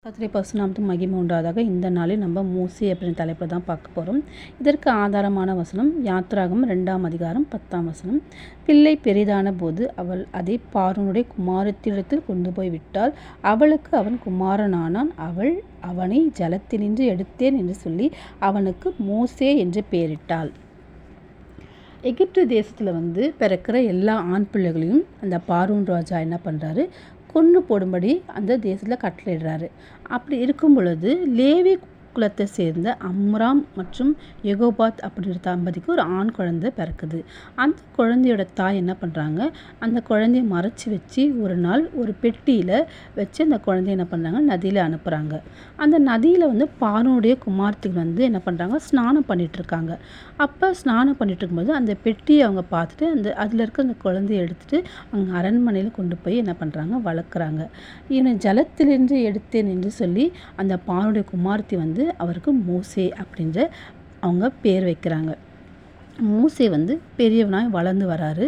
கர்த்தருடைய பரிசுநாமத்துக்கு மகிமை உண்டாதாக. இந்த நாளில் நம்ம மோசே அப்படின்ற தலைப்பில் தான் பார்க்க போகிறோம். இதற்கு ஆதாரமான வசனம் யாத்ராகமம் 2ஆம் அதிகாரம் 10ஆம் வசனம். பிள்ளை பெரிதான போது அவள் அதை பார்வோனுடைய குமாரத்திடத்தில் கொண்டு போய் விட்டாள். அவளுக்கு அவன் குமாரனானான். அவள் அவனை ஜலத்தினின்று எடுத்தேன் என்று சொல்லி அவனுக்கு மோசே என்று பெயரிட்டாள். எகிப்து தேசத்தில் பிறக்கிற எல்லா ஆண் பிள்ளைகளையும் அந்த பார்வோன் ராஜா என்ன பண்ணுறாரு, கொன்று போடும்படி அந்த தேசத்தில் கட்டளையிடுறாரு. அப்படி இருக்கும் பொழுது லேவி குலத்தை சேர்ந்த அம்ராம் மற்றும் யெகோபாத் அப்படின்ற தம்பதிக்கு ஒரு ஆண் குழந்தை பிறக்குது. அந்த குழந்தையோட தாய் என்ன பண்ணுறாங்க, அந்த குழந்தைய மறைச்சி வச்சு ஒரு நாள் ஒரு பெட்டியில் வச்சு அந்த குழந்தைய என்ன பண்ணுறாங்க, நதியில் அனுப்புகிறாங்க. அந்த நதியில் பார்வோனுடைய குமாரத்திகள் என்ன பண்ணுறாங்க, ஸ்நானம் பண்ணிகிட்ருக்காங்க. அப்போ ஸ்நானம் பண்ணிட்டு இருக்கும்போது அந்த பெட்டியை அவங்க பார்த்துட்டு அதில் இருக்க அந்த குழந்தைய எடுத்துகிட்டு அவங்க அரண்மனையில் கொண்டு போய் என்ன பண்ணுறாங்க, வளர்க்குறாங்க. இவனை ஜலத்திலிருந்து எடுத்தேன் என்று சொல்லி அந்த பார்வோனுடைய குமாரத்தி அவருக்கு மோசே அப்படின்ற அவங்க பேர் வைக்கிறாங்க. மோசே பெரியவனாய் வளர்ந்து வராரு.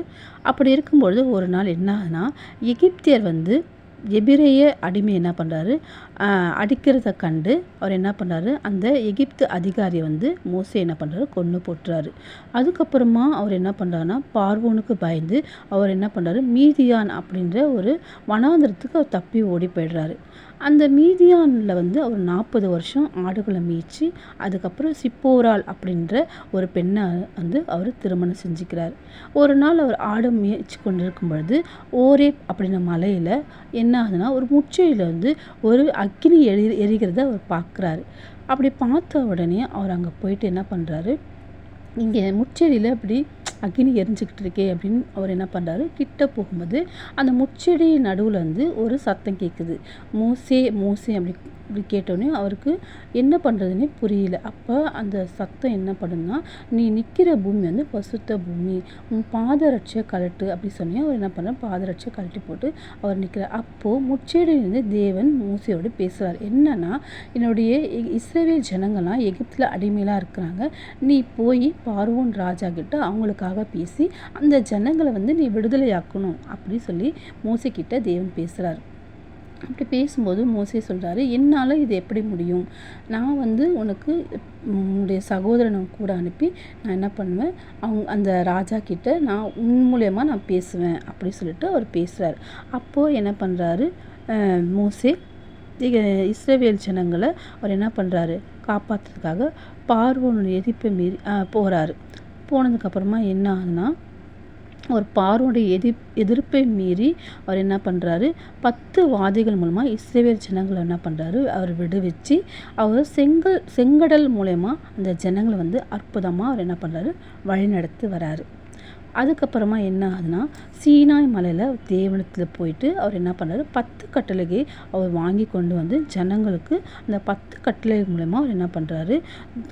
அப்படி இருக்கும்பொழுது ஒரு நாள் என்ன ஆகுதுன்னா, எகிப்தியர் எபிரேய அடிமை என்ன பண்ணுறாரு, அடிக்கிறத கண்டு அவர் என்ன பண்ணுறாரு, அந்த எகிப்து அதிகாரியை மோசே என்ன பண்ணுறாரு, கொன்று போட்டுறாரு. அதுக்கப்புறமா அவர் என்ன பண்ணுறாருன்னா, பார்வோனுக்கு பயந்து அவர் என்ன பண்ணுறாரு, மீதியான் அப்படின்ற ஒரு வனாந்திரத்துக்கு அவர் தப்பி ஓடி போயிடுறாரு. அந்த மீதியானில் அவர் 40 வருஷம் ஆடுகளை மீச்சு அதுக்கப்புறம் சிப்போரால் அப்படின்ற ஒரு பெண்ணை அவர் திருமணம் செஞ்சுக்கிறார். ஒரு நாள் அவர் ஆடு மேய்ச்சி கொண்டு இருக்கும் பொழுது ஓரேப் அப்படின்ற மலையில் என்ன ஆகுதுன்னா, ஒரு முச்செடியில் ஒரு அக்கினி எரிகிறத அவர் பார்க்குறாரு. அப்படி பார்த்த உடனே அவர் அங்கே போயிட்டு என்ன பண்ணுறாரு, இங்கே முச்செடியில் அப்படி அக்கினி எரிஞ்சிக்கிட்டு இருக்கே அப்படின்னு அவர் என்ன பண்ணுறாரு, கிட்ட போகும்போது அந்த முச்செடி நடுவில் ஒரு சத்தம் கேட்குது. மோசே மோசே அப்படி கேட்டோடனே அவருக்கு என்ன பண்ணுறதுன்னே புரியல. அப்போ அந்த சத்தம் என்ன பண்ணுன்னா, நீ நிற்கிற பூமி பசுத்த பூமி, உன் பாதரட்சை கழட்டு அப்படி சொன்னி அவர் என்ன பண்ணுறார், பாதரட்சை கழட்டி போட்டு அவர் நிற்கிறார். அப்போது முச்செடியிலேருந்து தேவன் மோசையோடு பேசுகிறார். என்னன்னா, என்னுடைய இஸ்ரவேல் ஜனங்கள்லாம் எகிப்தில் அடிமையிலாக இருக்கிறாங்க. நீ போய் பார்வோன் ராஜா கிட்ட அவங்களுக்காக பேசி அந்த ஜனங்களை நீ விடுதலையாக்கணும் அப்படி சொல்லி மோசே கிட்ட தேவன் பேசுகிறார். அப்படி பேசும்போது மோசே சொல்கிறாரு, என்னால் இது எப்படி முடியும், நான் உனக்கு உன்னுடைய சகோதரனை கூட அனுப்பி நான் என்ன பண்ணுவேன், அந்த ராஜா கிட்ட நான் உன் மூலயமா நான் பேசுவேன் அப்படி சொல்லிட்டு அவர் பேசுகிறார். அப்போது என்ன பண்ணுறாரு, மோசே இஸ்ரவேல் ஜனங்களை அவர் என்ன பண்ணுறாரு, காப்பாற்றுறதுக்காக பார்வோனுடைய எதிர்ப்பை மீறி போகிறாரு. போனதுக்கப்புறமா என்ன ஆகுதுன்னா, ஒரு பார்வோனுடைய எதிர்ப்பை மீறி அவர் என்ன பண்ணுறாரு, 10 வாதிகள் மூலமாக இஸ்ரவேல் ஜனங்களை என்ன பண்ணுறாரு, அவர் விடுவிச்சு அவர் செங்கடல் மூலயமா அந்த ஜனங்களை அற்புதமாக அவர் என்ன பண்ணுறாரு, வழிநடத்தி வராரு. அதுக்கப்புறமா என்ன ஆகுதுன்னா, சீனாய் மலையில் தேவனத்தில் போயிட்டு அவர் என்ன பண்ணுறாரு, 10 கட்டளையை அவர் வாங்கி கொண்டு ஜனங்களுக்கு அந்த 10 கட்டளை மூலமா அவர் என்ன பண்ணுறாரு,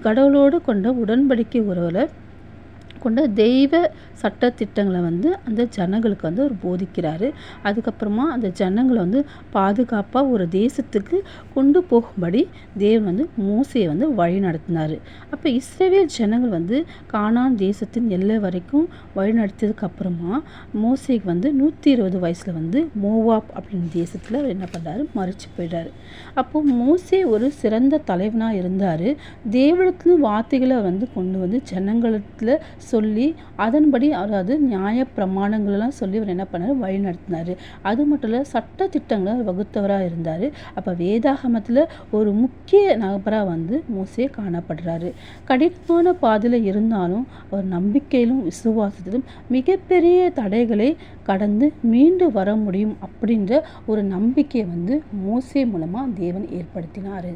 கடவுளோடு கொண்ட உடன்படிக்கை உறவில் கொண்ட தெய்வ சட்டத்திட்டங்களை அந்த ஜனங்களுக்கு அவர் போதிக்கிறாரு. அதுக்கப்புறமா அந்த ஜனங்களை பாதுகாப்பாக ஒரு தேசத்துக்கு கொண்டு போகும்படி தேவன் மோசையை வழி நடத்தினார். அப்போ இஸ்ரவேல் ஜனங்கள் கானான் தேசத்தின் எல்லை வரைக்கும் வழி நடத்தியதுக்கு அப்புறமா மோசைக்கு 120 வயசில் மோவாப் அப்படின்ற தேசத்தில் அவர் என்ன பண்ணுறாரு, மறித்து போயிடுறாரு. அப்போது மோசே ஒரு சிறந்த தலைவனாக இருந்தார். தேவனத்தின் வார்த்தைகளை கொண்டு ஜனங்களத்தில் சொல்லி அதன்படி அதாவது நியாய பிரமாணங்களெல்லாம் சொல்லி அவர் என்ன பண்ணார், வழி நடத்தினார். அது மட்டும் இல்லை, சட்ட திட்டங்களை வகுத்தவராக இருந்தார். அப்போ வேதாகமத்தில் ஒரு முக்கிய நபராக மோசே காணப்படுறாரு. கடினமான பாதையில் இருந்தாலும் அவர் நம்பிக்கையிலும் விசுவாசத்திலும் மிகப்பெரிய தடைகளை கடந்து மீண்டு வர முடியும் அப்படின்ற ஒரு நம்பிக்கையை மோசே மூலமாக தேவன் ஏற்படுத்தினார்.